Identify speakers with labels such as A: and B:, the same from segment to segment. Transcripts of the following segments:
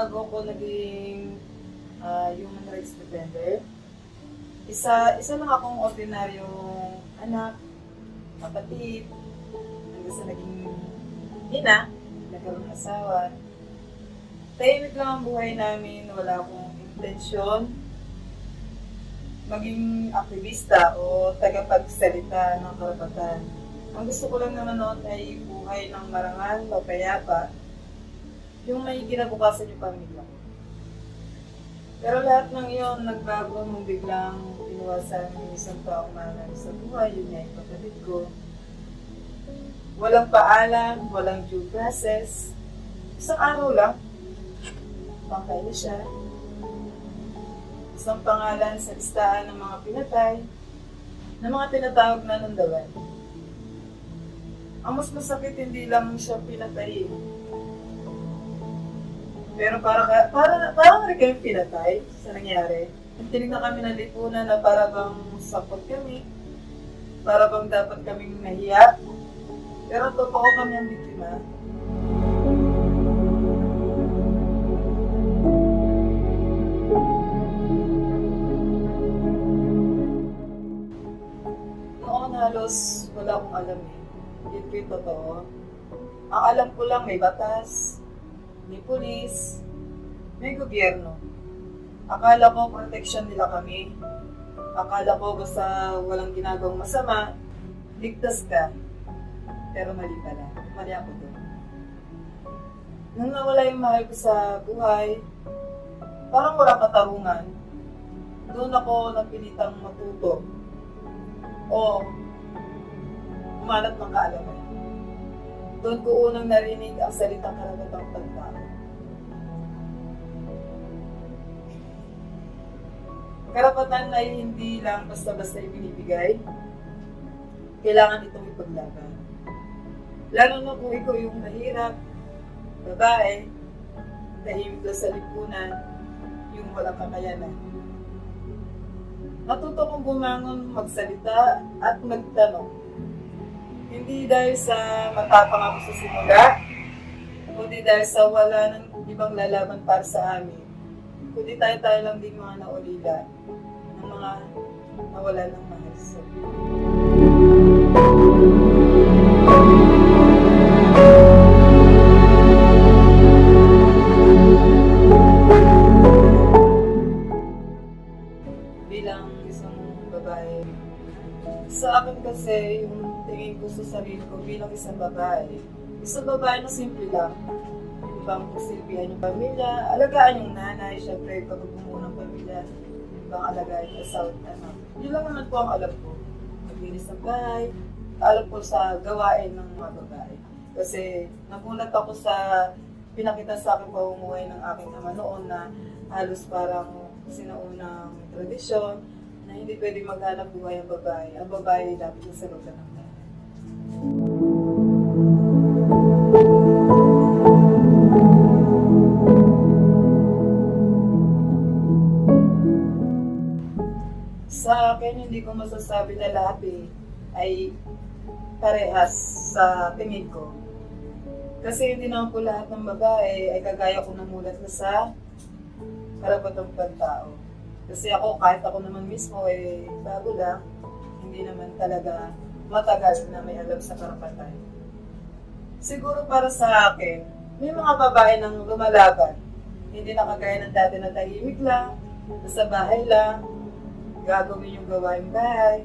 A: bago ko naging human rights defender, isa lang akong ordinaryong anak, kapatid, hanggang sa naging ina, nagkaroon ng asawa. Tahimik lang ang buhay namin, wala akong intensyon maging aktivista o tagapagsalita ng karapatan. Ang gusto ko lang naman noon ay buhay ng marangal, mapayapa, yung may kinabukasan yung pamilya. Pero lahat ng iyon nagbago nung biglang inuwasan ng isang taong mahal sa buhay, yun nga yung kapatid ko. Walang paalam, walang due process. Isang araw lang, pangkay na siya. Isang pangalan sa listahan ng mga pinatay, ng mga tinatawag na nundawan. Ang mas masakit, hindi lang siya pinatay. Pero parang rin kami pinatay sa nangyari. Tinignan kami ng lipunan na para bang sapot kami, para bang dapat kaming nahiya. Pero totoo kami ang biktima. Noon halos wala akong alam eh. Yun po yung totoo. Ang alam ko lang may batas, may pulis, may gobyerno. Akala ko protection nila kami. Akala ko basta walang ginagawang masama, ligtas ka. Pero mali pala. Mali ako doon. Nung nawala yung mahal ko sa buhay, parang walang katarungan. Doon ako napilitang matuto. O humanap ng kaalaman. Doon ko unang narinig ang salitang karapatang pagtao. Karapatan ay hindi lang basta-basta ibinibigay. Kailangan itong ipaglaban. Lalo na kung ikaw yung mahirap, babae, tahimik lang sa lipunan, yung walang kakayanan. Natuto kong bumangon, magsalita at magtanong. Hindi dahil sa matapang ako sa simula, kundi dahil sa wala ng ibang lalaban para sa amin. Kundi tayo lang din mga naulila ng mga nawala ng mahal sa bilang isang babae. Sa akin kasi, yung tingin ko sa sarili ko bilang isang babae na simple lang. Yung bang pasilbihan yung pamilya, alagaan yung nanay, syempre pagbubuo ng pamilya, yung bang alagaan yung asawa at anak. Yun lang naman po ang alam ko. Maglinis ng bahay, alam ko sa gawain ng mga babae. Kasi nagulat ako sa pinakita sa akin pamumuhay ng aking ama noon na halos parang sinaunang tradisyon na hindi pwedeng maghanap buhay ang babae. Ang babae dapat yung salutan ng nanay. Sa akin, hindi ko masasabi na lahat ay parehas sa tingin ko. Kasi hindi naman po lahat ng babae ay kagaya ko namulat na sa karapatang pagtao. Kasi ako, kahit ako naman mismo, bago lang, hindi naman talaga matagal na may alam sa karapatan. Siguro para sa akin, may mga babae nang lumalaban. Hindi na kagaya ng dati na tahimik lang, nasa bahay lang, gagawin yung gawain bahay.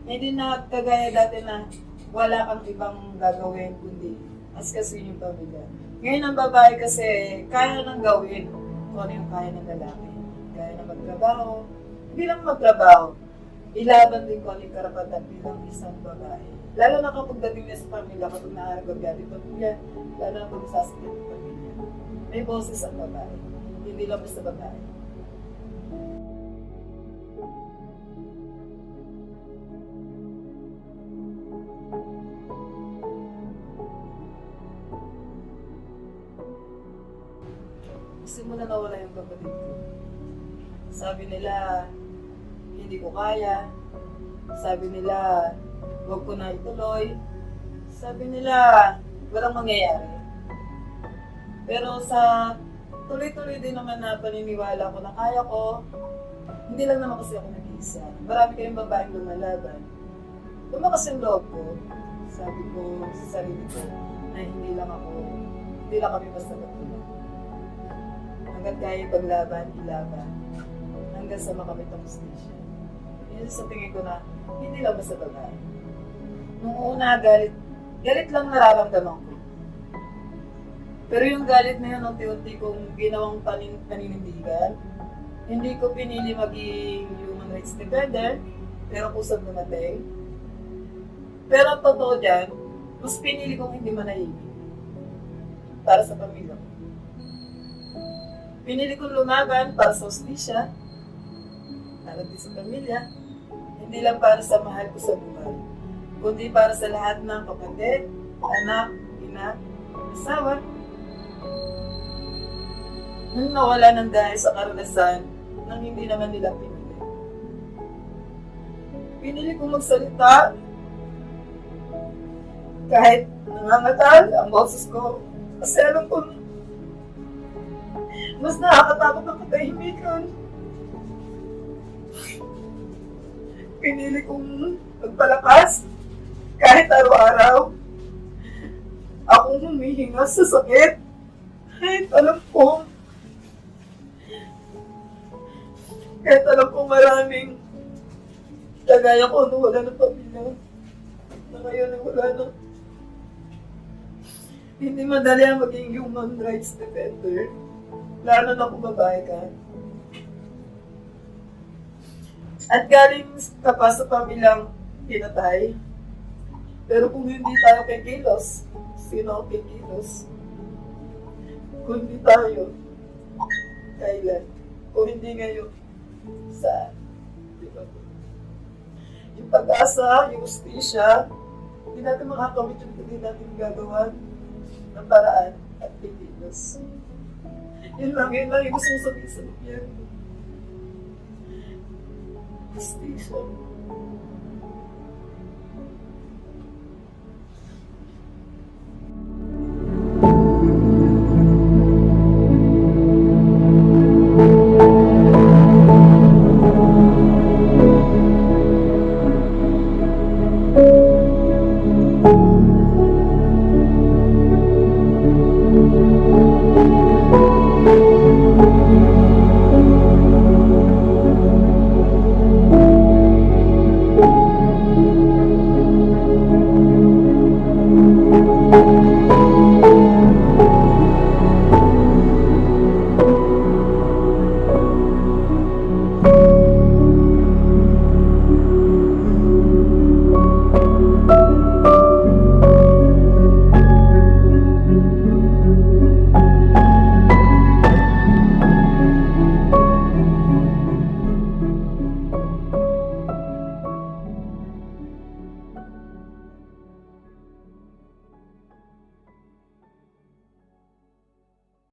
A: Hindi na kagaya dati na wala kang ibang gagawin kundi asikasuhin yung pamilya. Ngayon ang babae kasi kaya nang gawin kung ano yung kaya ng lalaki. Kaya na magtrabaho. Hindi lang magtrabaho, ilaban din ko ang karapatan bilang isang babae. Lalo na kapag dating niya sa pamilya, kapag naaragabyan yung pamilya, lalo na kapag sasakit yung pamilya. May boses ang babae. Hindi lang basta babae. Simula nawala yung kapatid ko. Sabi nila, hindi ko kaya. Sabi nila, huwag ko na ituloy. Sabi nila, walang mangyayari. Pero sa tuloy-tuloy din naman na paniniwala ko na kaya ko. Hindi lang naman kasi ako nag-iisa. Marami kayong babaeng lumalaban. Lumakas yung loob ko. Sabi ko sa sarili ko na hindi lang kami basta magtulong. Hanggat kaya paglaban, ilaban. Hanggang sa makamit ang hustisya. Yun sa tingin ko na hindi lang basta babae. Nung una, galit lang nararamdaman ko. Pero yung galit na yun, unti-unti kong ginawang paninindigan. Hindi ko pinili maging human rights defender, pero kusang dumating. Pero ang totoo dyan, mas pinili kong hindi manahimik para sa pamilya ko. Pinili kong lumaban para sa hustisya, para din sa pamilya, hindi lang para sa mahal ko sa buhay, kundi para sa lahat ng kapatid, anak, ina, asawa. Nung nawala ng dahil sa karanasan nang hindi naman nila pinili. Pinili kong magsalita kahit nangangatal ang boses ko kasi alam ko mas nakakatakot ang katahimikan. Pinili kong magpalakas kahit araw-araw akong humihinga sa sakit. Kahit alam ko maraming kagaya ko nung wala ng pamilya. Na ngayon nung wala na. Hindi madali ang maging human rights defender. Lalo na kung babae ka. At galing ka pa sa pamilyang pinatay. Pero kung hindi tayo kikilos, sino ang kikilos? Kung hindi tayo, kailan? Kung hindi ngayon, saan? Diba? Yung pag-asa, yung hustisya, hindi natin makakawit yung hindi natin gagawa ng paraan at kikilos. Yun lang yung gusto mong sabihin sa lumiyan. Hustisya.